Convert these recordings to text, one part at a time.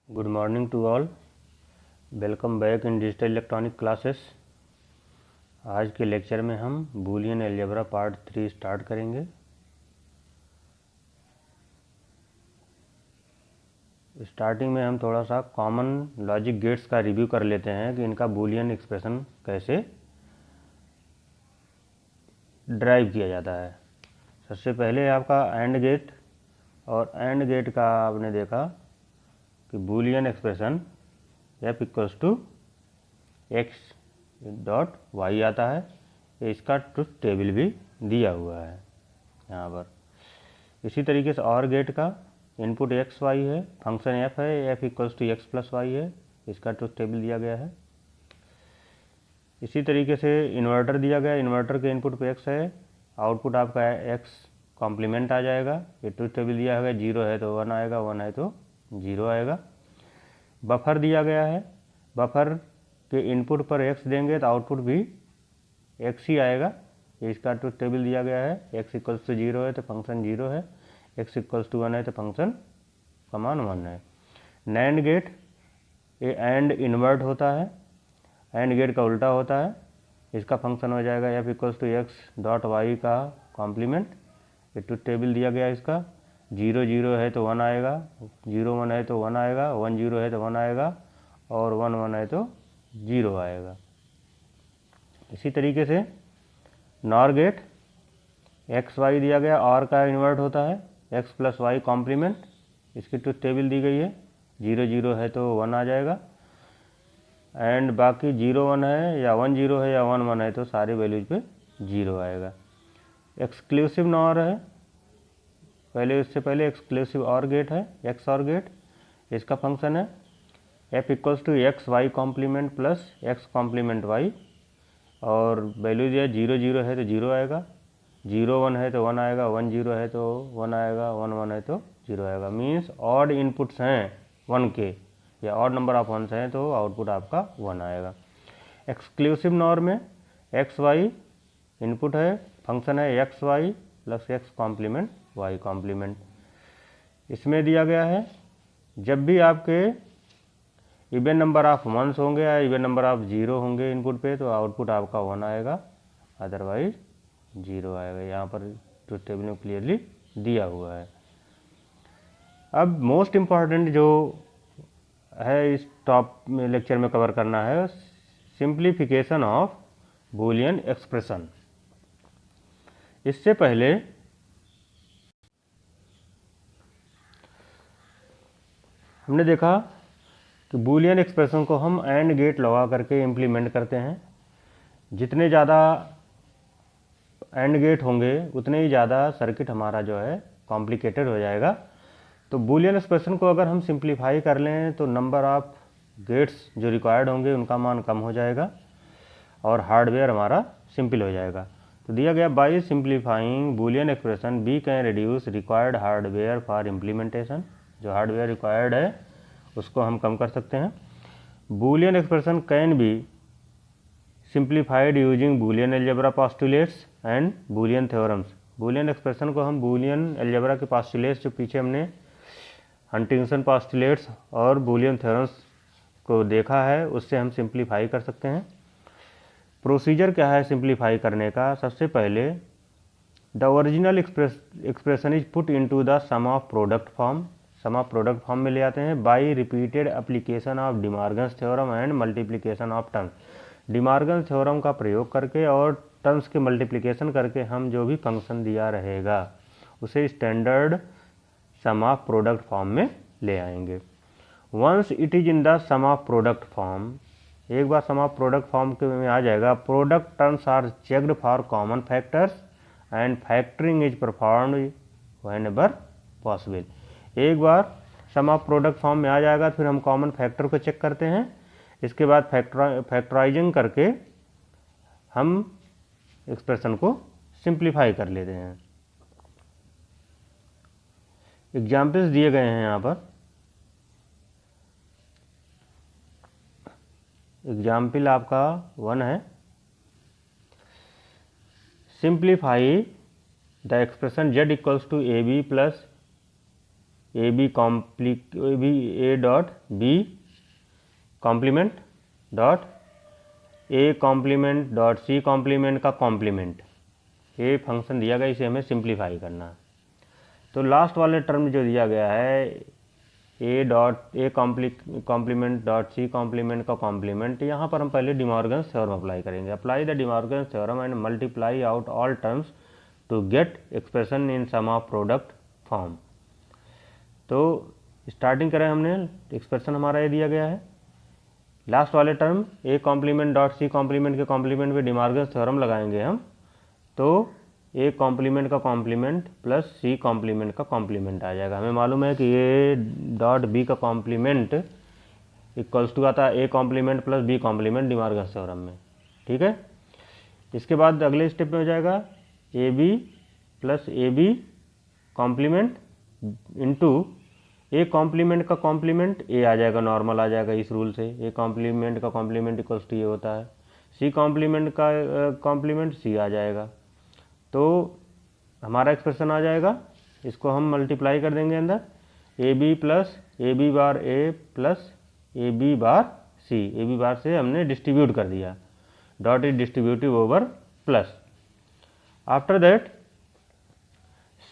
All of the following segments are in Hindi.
Good morning to all. Welcome back in digital electronic classes. आज के लेक्चर में हम बूलियन अलजेब्रा पार्ट 3 स्टार्ट करेंगे। स्टार्टिंग में हम थोड़ा सा कॉमन लॉजिक गेट्स का रिव्यू कर लेते हैं कि इनका बूलियन एक्सप्रेशन कैसे ड्राइव किया जाता है। सबसे पहले आपका एंड गेट, और एंड गेट का आपने देखा कि Boolean expression f equals to X dot Y आता है। इसका ट्रुथ टेबल भी दिया हुआ है यहाँ पर। इसी तरीके से और गेट का इनपुट एक्स वाई है, फंक्शन f है, f equals to X plus Y है, इसका ट्रुथ टेबल दिया गया है। इसी तरीके से इन्वर्टर दिया गया, इन्वर्टर के इनपुट पे x है, आउटपुट आपका x कॉम्प्लीमेंट आ जाएगा। ये ट्रुथ टेबल दिया हुआ है, 0 है तो 1 आएगा, 1 है तो 0 आएगा। बफर दिया गया है, बफर के इनपुट पर x देंगे तो आउटपुट भी x ही आएगा। इसका ट्रुथ टेबल दिया गया है, x इक्वल्स टू 0 है तो फंक्शन 0 है, x इक्वल्स टू 1 है तो फंक्शन कमान 1 है। नैंड गेट, ये एंड इन्वर्ट होता है, एंड गेट का उल्टा होता है। इसका फंक्शन हो जाएगा f equals to X dot Y का कॉम्प्लीमेंट। ये ट्रुथ टेबल दिया गया है इसका, 0 0 है तो 1 आएगा, 0 1 है तो 1 आएगा, 1 0 है तो 1 आएगा, और 1 1 है तो 0 आएगा। इसी तरीके से नॉर गेट, एक्स वाई दिया गया, और का इन्वर्ट होता है, एक्स प्लस वाई कॉम्प्लीमेंट। इसकी ट्रुथ टेबल दी गई है, 0 0 है तो 1 आ जाएगा, एंड बाकी 0 1 है या 1 0 है या 1 1 है तो सारी वैल्यूज पे 0 आएगा। एक्सक्लूसिव नॉर है, पहले इससे पहले एक्सक्लूसिव और गेट है, एक्स और गेट। इसका फंक्शन है f equals to X Y complement plus X complement Y, और वैल्यू दिया 0 0 है तो 0 आएगा, 0 1 है तो 1 आएगा, 1 0 है तो 1 आएगा, 1 1 है तो 0 आएगा। मीन्स ऑड इनपुट्स हैं 1 के, या ऑड नंबर ऑफ वंस हैं तो आउटपुट आपका 1 आएगा। एक्सक्लूसिव नॉर में एक्स वाई इनपुट है, फंक्शन है X Y plus X complement Y complement. इसमें दिया गया है जब भी आपके इवन नंबर ऑफ वंस होंगे या इवन नंबर ऑफ 0 होंगे इनपुट पे तो आउटपुट आपका 1 आएगा, अदरवाइज 0 आएगा। यहाँ पर ट्रुथ टेबल में क्लियरली दिया हुआ है। अब मोस्ट इम्पॉर्टेंट जो है इस टॉप में लेक्चर में कवर करना है, सिंप्लीफिकेशन ऑफ बूलियन एक्सप्रेशन। इससे पहले हमने देखा कि बूलियन एक्सप्रेशन को हम एंड गेट लगा करके इम्प्लीमेंट करते हैं। जितने ज़्यादा एंड गेट होंगे उतने ही ज़्यादा सर्किट हमारा जो है कॉम्प्लिकेटेड हो जाएगा। तो बूलियन एक्सप्रेशन को अगर हम सिंप्लीफाई कर लें तो नंबर ऑफ गेट्स जो रिक्वायर्ड होंगे उनका मान कम हो जाएगा और हार्डवेयर हमारा सिंपल हो जाएगा। तो दिया गया by simplifying Boolean expression we can reduce required hardware for implementation. जो हार्डवेयर रिक्वायर्ड है उसको हम कम कर सकते हैं। Boolean expression can be simplified using Boolean algebra postulates and Boolean theorems. Boolean expression को हम बूलियन अलजेब्रा के पोस्टुलेट्स जो पीछे हमने हंटिंगसन पोस्टुलेट्स और बूलियन थ्योरम्स को देखा है उससे हम सिंप्लीफाई कर सकते हैं। प्रोसीजर क्या है सिंप्लीफाई करने का? सबसे पहले the original expression is put into the sum of product form. Sum of product form में ले आते हैं by repeated application of De Morgan's theorem and multiplication of terms. De Morgan's theorem का प्रयोग करके और टर्म्स के मल्टीप्लिकेशन करके हम जो भी फंक्शन दिया रहेगा उसे standard sum of product form में ले आएंगे। Once it is in the sum of product form, एक बार सम ऑफ प्रोडक्ट फॉर्म के में आ जाएगा, product terms are checked for common factors and factoring is performed whenever possible. एक बार सम ऑफ प्रोडक्ट फॉर्म में आ जाएगा फिर हम कॉमन फैक्टर को चेक करते हैं। इसके बाद फैक्टराइजिंग करके हम एक्सप्रेशन को सिंप्लीफाई कर लेते हैं। एग्जाम्पल्स दिए गए हैं यहाँ पर। एग्जाम्पल आपका 1 है, simplify the expression z equals to A B plus A dot B complement dot A complement dot C complement का कॉम्प्लीमेंट, ये फंक्शन दिया गया, इसे हमें सिंप्लीफाई करना है। तो लास्ट वाले टर्म जो दिया गया है A complement dot C complement का कॉम्प्लीमेंट, यहाँ पर हम पहले डिमॉर्गन्स थ्योरम अप्लाई करेंगे। Apply the De Morgan's theorem and multiply out all terms to get expression in sum of product form. तो स्टार्टिंग करें हमने, एक्सप्रेशन हमारा ये दिया गया है, लास्ट वाले term A complement dot C complement के कॉम्प्लीमेंट पे डिमॉर्गन्स थ्योरम लगाएंगे हम, तो ए कॉम्प्लीमेंट का कॉम्प्लीमेंट प्लस सी कॉम्प्लीमेंट का कॉम्प्लीमेंट आ जाएगा। हमें मालूम है कि ए डॉट बी का कॉम्प्लीमेंट इक्वल्स टू आता है A complement plus B complement De Morgan's theorem में, ठीक है। इसके बाद अगले स्टेप में हो जाएगा A B plus A B complement into A complement का कॉम्प्लीमेंट ए आ जाएगा, नॉर्मल आ जाएगा इस रूल से, ए कॉम्प्लीमेंट का कॉम्प्लीमेंट इक्वल्स टू ये होता है, सी कॉम्प्लीमेंट का कॉम्प्लीमेंट सी आ जाएगा। तो हमारा एक्सप्रेशन आ जाएगा, इसको हम मल्टीप्लाई कर देंगे अंदर, A B plus A B bar A plus A B bar C, A B bar से हमने डिस्ट्रीब्यूट कर दिया, dot is distributive over plus. After that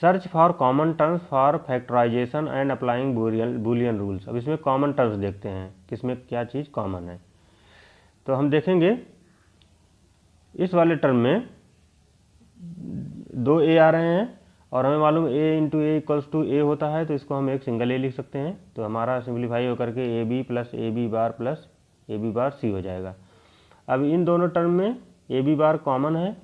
search for common terms for factorization and applying Boolean rules. अब इसमें कॉमन टर्म्स देखते हैं, किसमें क्या चीज़ कॉमन है। तो हम देखेंगे इस वाले टर्म में दो ए आ रहे हैं और हमें मालूम ए इंटू ए इक्वल्स टू ए होता है, तो इसको हम एक सिंगल ए लिख सकते हैं। तो हमारा सिंप्लीफाई होकर के A B plus A B bar plus A B bar C हो जाएगा। अब इन दोनों टर्म में ए बी बार कॉमन है,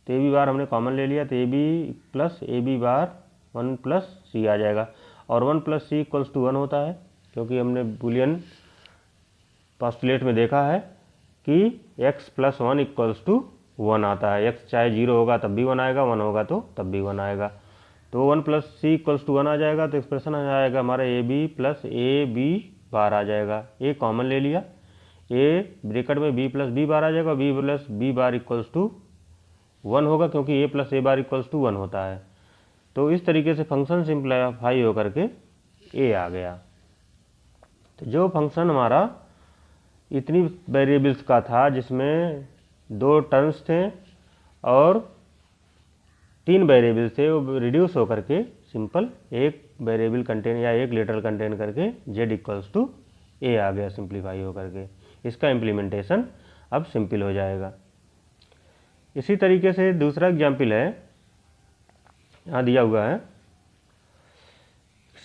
तो ए बी बार हमने कॉमन ले लिया, तो A B plus A B bar 1 plus C आ जाएगा। और 1 प्लस सी इक्वल्स टू 1 होता है, क्योंकि हमने बूलियन पोस्टुलेट में देखा है कि x प्लस 1 इक्वल्स टू 1 आता है। x चाहे 0 होगा तब भी 1 आएगा, 1 होगा तो तब भी 1 आएगा। तो 1 प्लस सी इक्वल्स टू 1 आ जाएगा, तो एक्सप्रेशन आ जाएगा हमारा A B plus A B bar आ जाएगा। ए कॉमन ले लिया, ए ब्रैकेट में बी प्लस बी बार आ जाएगा, B plus B bar equals to 1 होगा, क्योंकि A plus A bar equals to 1 होता है। तो इस तरीके से फंक्शन सिंप्लीफाई होकर के ए आ गया। तो जो फंक्शन हमारा इतनी वेरिएबल्स का था, जिसमें 2 टर्म्स थे और 3 वेरिएबल्स थे, वो रिड्यूस होकर के सिंपल एक वेरिएबल कंटेन या एक लेटर कंटेन करके z इक्वल्स टू ए आ गया सिंप्लीफाई होकर के। इसका इम्प्लीमेंटेशन अब सिंपल हो जाएगा। इसी तरीके से दूसरा एग्जाम्पल है, यहाँ दिया हुआ है,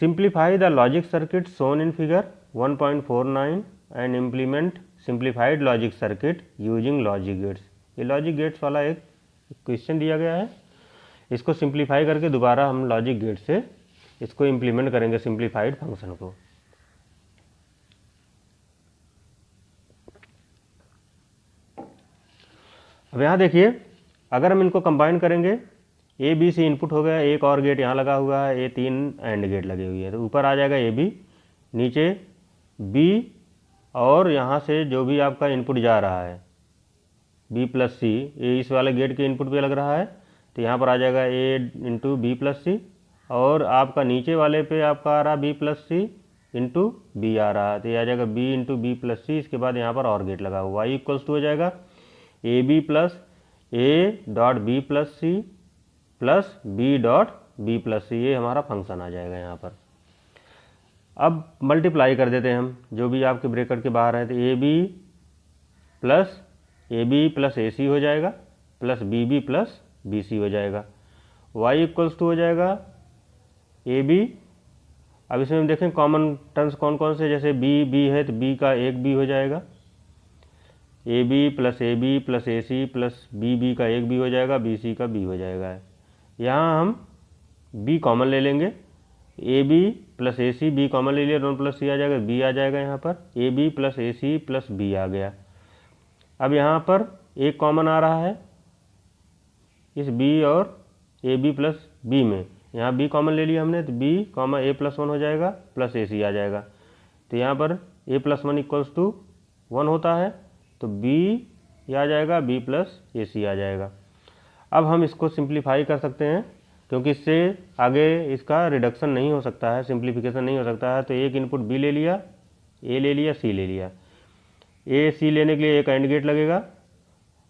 simplify the logic circuit shown in figure 1.49 and implement simplified logic circuit using logic gates. ये लॉजिक गेट्स वाला एक क्वेश्चन दिया गया है, इसको सिंप्लीफाई करके दोबारा हम लॉजिक गेट से इसको इम्प्लीमेंट करेंगे सिंप्लीफाइड फंक्शन को। अब यहाँ देखिए, अगर हम इनको कंबाइन करेंगे, ए बी सी इनपुट हो गया, एक और गेट यहाँ लगा हुआ है, ये 3 एंड गेट लगे हुए हैं, तो ऊपर आ जाएगा ए बी, नीचे बी, और यहाँ से जो भी आपका इनपुट जा रहा है बी प्लस सी, ये इस वाले गेट के इनपुट पे लग रहा है, तो यहाँ पर आ जाएगा ए इंटू बी प्लस सी, और आपका नीचे वाले पे आपका आ रहा बी प्लस सी इंटू बी आ रहा है, तो ये आ जाएगा बी इंटू बी प्लस सी। इसके बाद यहाँ पर और गेट लगा हुआ, y इक्वल्स टू हो जाएगा A B plus A dot B plus C plus B dot B plus C, ये हमारा फंक्शन आ जाएगा यहाँ पर। अब मल्टीप्लाई कर देते हैं हम, जो भी आपके ब्रैकेट के बाहर है, तो A B plus A C हो जाएगा plus B plus B C हो जाएगा। y इक्वल्स टू हो जाएगा ए बी। अब इसमें हम देखें कॉमन टर्म्स कौन कौन से, जैसे बी है तो b का एक b हो जाएगा, A B plus A C plus B का एक b हो जाएगा, बी सी का b हो जाएगा। यहाँ हम b कॉमन ले लेंगे, A B plus A C, B common ले लिया, 1 प्लस सी आ जाएगा, b आ जाएगा यहाँ पर, A B plus A C plus B आ गया। अब यहाँ पर एक कॉमन आ रहा है इस b और ए बी प्लस बी में, यहाँ b कॉमन ले लिया हमने, तो b कॉमा ए प्लस 1 हो जाएगा प्लस ए सी आ जाएगा। तो यहाँ पर a प्लस 1 इक्वल्स टू 1 होता है, तो b ये आ जाएगा, b प्लस ए सी आ जाएगा। अब हम इसको सिंप्लीफाई कर सकते हैं, क्योंकि इससे आगे इसका रिडक्शन नहीं हो सकता है, सिंप्लीफिकेशन नहीं हो सकता है। तो एक इनपुट बी ले लिया, ए ले लिया, सी ले लिया। ए सी लेने के लिए एक एंड गेट लगेगा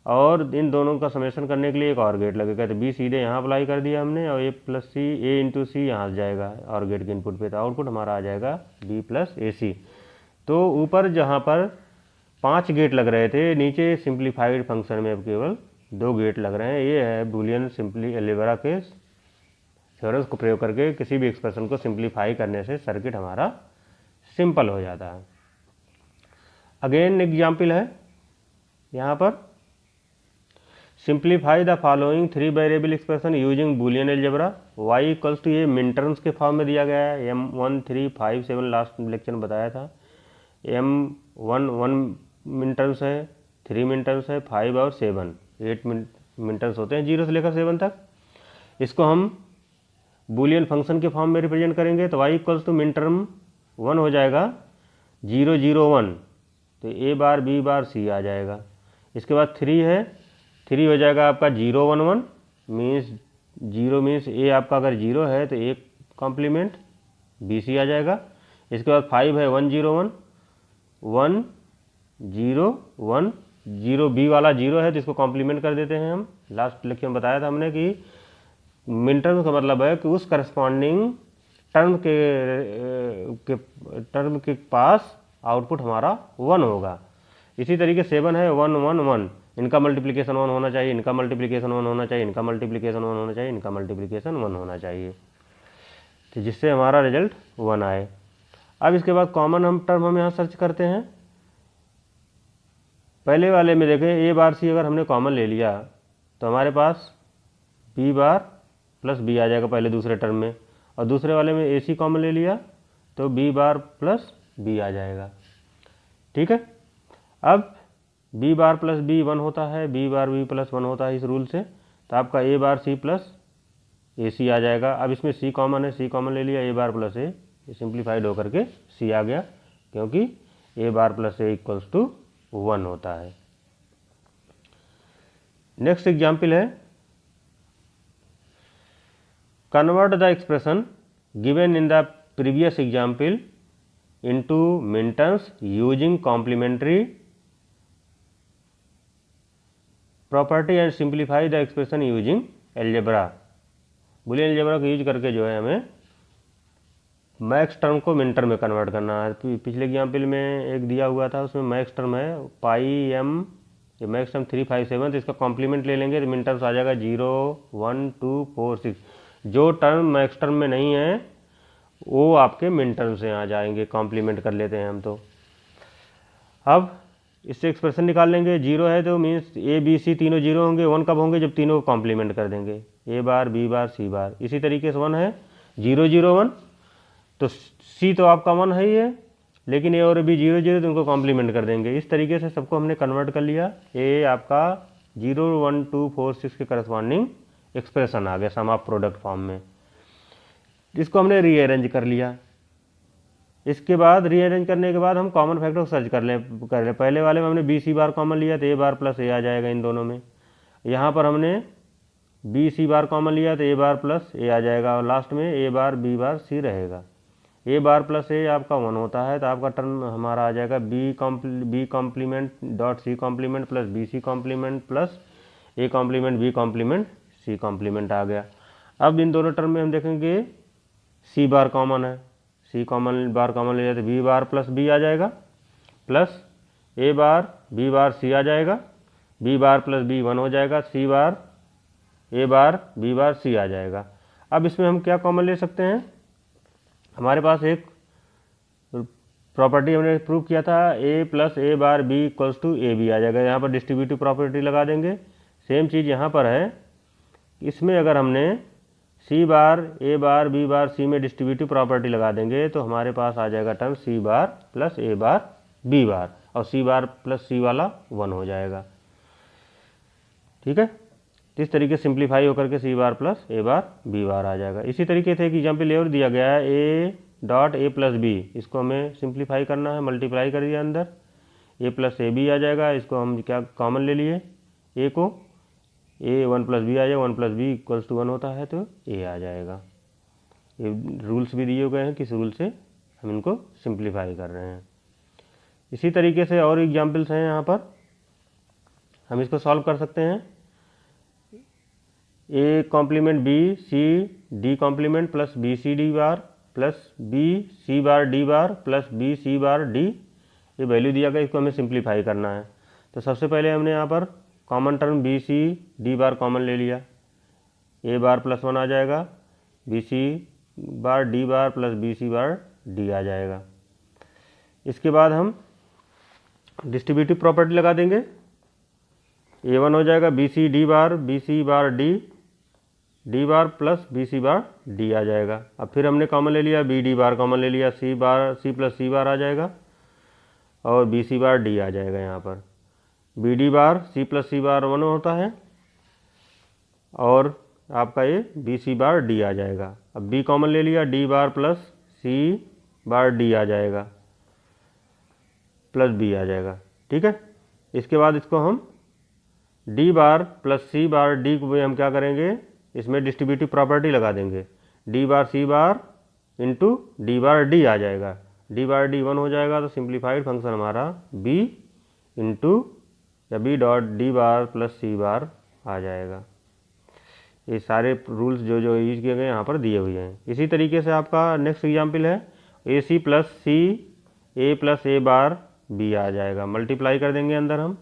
और इन दोनों का समेशन करने के लिए एक और गेट लगेगा। तो बी सीधे यहाँ अप्लाई कर दिया हमने और ए प्लस सी, ए इंटू सी यहाँ से जाएगा और गेट के इनपुट पे, तो आउटपुट हमारा आ जाएगा बी प्लस ए सी। तो ऊपर जहाँ पर 5 गेट लग रहे थे, नीचे सिंप्लीफाइड फंक्शन में अब केवल 2 गेट लग रहे हैं। ये है बूलियन सिंपली अलजेब्रा के थ्योरम्स को प्रयोग करके किसी भी एक्सप्रेशन को सिंप्लीफाई करने से सर्किट हमारा सिंपल हो जाता है। अगेन एग्जाम्पल है यहाँ पर, simplify the following 3 variable expression using Boolean algebra. y equals to, ये मिनटर्म्स के फॉर्म में दिया गया है, m1 3 5 7 लास्ट लेक्चर में बताया था। m1 1 मिनटर्म्स है, 3 मिनटर्म्स है, 5 और 7 8 मिनटर्म्स होते हैं 0 से लेकर 7 तक। इसको हम बूलियन फंक्शन के फॉर्म में रिप्रेजेंट करेंगे। तो y इक्वल्स टू मिनटर्म 1 हो जाएगा 0 0 1, तो a bar b bar c आ जाएगा। इसके बाद 3 है, 3 हो जाएगा आपका 0 1 1, मीन्स 0 मीन्स a आपका अगर 0 है तो एक कॉम्प्लीमेंट बी सी आ जाएगा। इसके बाद 5 है 1 0 1 1 0 1 0, बी वाला 0 है तो इसको कॉम्प्लीमेंट कर देते हैं हम। लास्ट लेक्चर में बताया था हमने कि मिनटर्म का मतलब है कि उस करस्पॉन्डिंग टर्म के पास आउटपुट हमारा 1 होगा। इसी तरीके 7 है 1 1 1, इनका मल्टीप्लिकेशन 1 होना चाहिए, इनका मल्टीप्लिकेशन 1 होना चाहिए, इनका मल्टीप्लिकेशन 1 होना चाहिए, इनका मल्टीप्लिकेशन 1 होना चाहिए, तो जिससे हमारा रिजल्ट 1 आए। अब इसके बाद कॉमन टर्म हम यहाँ सर्च करते हैं। पहले वाले में देखें ए बार सी अगर हमने कॉमन ले लिया तो हमारे पास बी बार प्लस बी आ जाएगा पहले दूसरे टर्म में, और दूसरे वाले में ए सी कॉमन ले लिया तो बी बार प्लस बी आ जाएगा। ठीक है, अब बी बार प्लस बी 1 होता है, बी बार बी प्लस 1 होता है इस रूल से, तो आपका ए बार सी प्लस ए सी आ जाएगा। अब इसमें सी कॉमन है, सी कॉमन ले लिया, A bar plus A, simplified होकर के सी आ गया, क्योंकि A bar plus A equals to 1 होता है। नेक्स्ट एग्जाम्पल है, convert the expression given in the previous example into minterms using complementary property and simplify the expression using algebra. Boolean algebra को यूज करके जो है हमें मैक्स टर्म को मिन टर्म में कन्वर्ट करना है। पिछले एग्जाम्पल में एक दिया हुआ था, उसमें मैक्स टर्म है पाई एम, ये मैक्स टर्म 3 5 7, तो इसका कॉम्प्लीमेंट ले लेंगे तो मिन टर्म्स आ जाएगा 0 1 2 4 6। जो टर्म मैक्स टर्म में नहीं है वो आपके मिन टर्म से आ जाएंगे, कॉम्प्लीमेंट कर लेते हैं हम। तो अब इससे एक्सप्रेशन निकाल लेंगे। 0 है तो मीन्स ए बी सी तीनों 0 होंगे। 1 कब होंगे, जब तीनों को कॉम्प्लीमेंट कर देंगे, ए बार बी बार सी बार। इसी तरीके से 1 है 0 0 1, तो सी तो आपका 1 है ही है, लेकिन ए और बी 0 0, तो उनको कॉम्प्लीमेंट कर देंगे। इस तरीके से सबको हमने कन्वर्ट कर लिया। ए आपका 0 1 2 4 6 के करस्पॉन्डिंग एक्सप्रेशन आ गया सम ऑफ प्रोडक्ट फॉर्म में। इसको हमने रीअरेंज कर लिया। इसके बाद रीअरेंज करने के बाद हम कॉमन फैक्टर को सर्च कर ले। पहले वाले में हमने बी सी बार कॉमन लिया तो ए बार प्लस ए आ जाएगा इन दोनों में। यहाँ पर हमने बी सी बार कॉमन लिया तो ए बार प्लस ए आ जाएगा, और लास्ट में ए बार बी बार सी रहेगा। ए बार प्लस ए आपका 1 होता है, तो आपका टर्म हमारा आ जाएगा B complement dot C complement plus B C complement plus A complement B complement C complement आ गया। अब इन दोनों टर्म में हम देखेंगे सी बार कॉमन है, सी कॉमन बार कॉमन ले जाए तो बी बार प्लस बी आ जाएगा, plus A bar B bar सी आ जाएगा, बी बार प्लस बी 1 हो जाएगा, सी बार ए बार बी बार सी आ जाएगा। अब इसमें हम क्या कॉमन ले सकते हैं, हमारे पास एक प्रॉपर्टी हमने प्रूव किया था, A plus A bar B equals to A B आ जाएगा। यहाँ पर डिस्ट्रीब्यूटिव प्रॉपर्टी लगा देंगे। सेम चीज़ यहाँ पर है, इसमें अगर हमने सी बार ए बार बी बार सी में डिस्ट्रीब्यूटिव प्रॉपर्टी लगा देंगे तो हमारे पास आ जाएगा term C bar plus A bar B bar, और सी बार प्लस सी वाला 1 हो जाएगा। ठीक है, इस तरीके सिंप्लीफाई होकर के सी बार plus A bar B bar आ जाएगा। इसी तरीके से एक एग्जाम्पल और दिया गया है, A dot A plus B, इसको हमें सिंप्लीफाई करना है, मल्टीप्लाई कर दिया अंदर, ए प्लस ए बी आ जाएगा। इसको हम क्या कॉमन ले लिए, ए को, ए 1 प्लस बी आ जाएगा, 1 प्लस बी इक्वल्स टू 1 होता है तो ए आ जाएगा। ये रूल्स भी दिए गए हैं, किस रूल से हम इनको सिंप्लीफाई कर रहे हैं। इसी तरीके से और एग्जाम्पल्स हैं यहाँ पर, हम इसको सॉल्व कर सकते हैं। A complement B C D complement plus B C D bar plus B C bar D bar plus B C bar D, ये वैल्यू दिया गया, इसको हमें सिंप्लीफाई करना है। तो सबसे पहले हमने यहाँ पर common term B C D bar common ले लिया, ए बार प्लस 1 आ जाएगा, B C bar D bar plus B C bar D आ जाएगा। इसके बाद हम डिस्ट्रीब्यूटिव प्रॉपर्टी लगा देंगे, A1 हो जाएगा B C bar D bar plus B C bar D आ जाएगा। अब फिर हमने कॉमन ले लिया, बी डी बार कॉमन ले लिया, सी प्लस सी बार आ जाएगा और बी सी बार डी आ जाएगा। यहाँ पर B D bar C plus C bar 1 होता है और आपका ये बी सी बार डी आ जाएगा। अब बी कॉमन ले लिया, D bar plus C bar D आ जाएगा प्लस बी आ जाएगा, ठीक है। इसके बाद इसको हम D bar plus C bar D को हम क्या करेंगे, इसमें डिस्ट्रीब्यूटिव प्रॉपर्टी लगा देंगे, D bar C bar into D bar D आ जाएगा, डी बार डी 1 हो जाएगा तो सिंप्लीफाइड फंक्शन हमारा बी इंटू या B dot D bar plus C bar आ जाएगा। ये सारे रूल्स जो जो यूज किए गए यहाँ पर दिए हुए हैं। इसी तरीके से आपका नेक्स्ट एग्जाम्पल है ए C plus C A plus A bar B आ जाएगा, मल्टीप्लाई कर देंगे अंदर हम,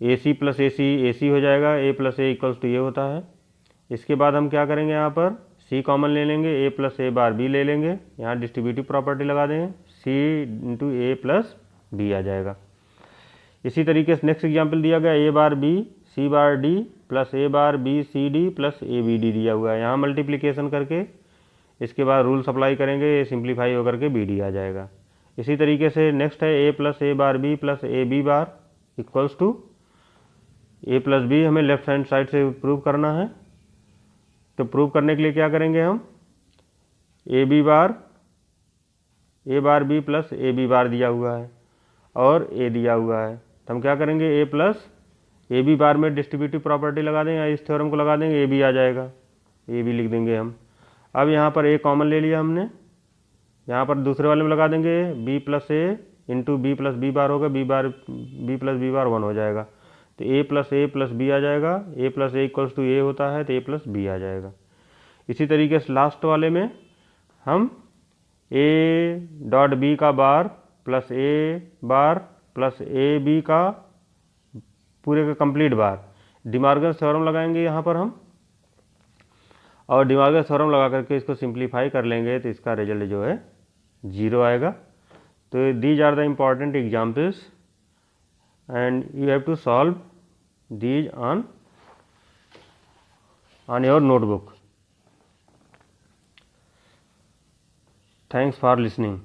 ए सी प्लस ए सी हो जाएगा, ए प्लस ए इक्वल्स टू ए होता है। इसके बाद हम क्या करेंगे, यहाँ पर सी कॉमन ले लेंगे, ए प्लस ए बार बी ले लेंगे, यहाँ डिस्ट्रीब्यूटिव प्रॉपर्टी लगा देंगे, C into A plus B आ जाएगा। इसी तरीके से नेक्स्ट एग्जाम्पल दिया गया, A bar B C bar D plus A bar B C D plus A B D दिया हुआ है, यहाँ मल्टीप्लिकेशन करके इसके बाद रूल्स अप्लाई करेंगे, ये सिंप्लीफाई होकर के बी डी आ जाएगा। इसी तरीके से नेक्स्ट है A plus A bar B plus A B bar equals to A plus B, हमें लेफ्ट हैंड साइड से प्रूव करना है। तो प्रूव करने के लिए क्या करेंगे हम, A bar B plus A B bar दिया हुआ है और ए दिया हुआ है, तो हम क्या करेंगे, ए प्लस ए बी बार में डिस्ट्रीब्यूटिव प्रॉपर्टी लगा देंगे, इस थ्योरम को लगा देंगे, ए बी आ जाएगा, ए बी लिख देंगे हम। अब यहाँ पर ए कॉमन ले लिया हमने, यहाँ पर दूसरे वाले में लगा देंगे, B plus A into B plus B bar होगा, बी प्लस बी बार 1 हो जाएगा, तो ए प्लस बी आ जाएगा, ए प्लस ए इक्वल्स टू ए होता है तो ए प्लस बी आ जाएगा। इसी तरीके से लास्ट वाले में हम ए डॉट बी का बार प्लस ए बी का पूरे का कंप्लीट बार डिमार्गन थ्योरम लगाएंगे यहाँ पर हम, और डिमार्गन थ्योरम लगा करके इसको सिंप्लीफाई कर लेंगे तो इसका रिजल्ट जो है 0 आएगा। तो these are the important examples and you have to solve these on your notebook. Thanks for listening.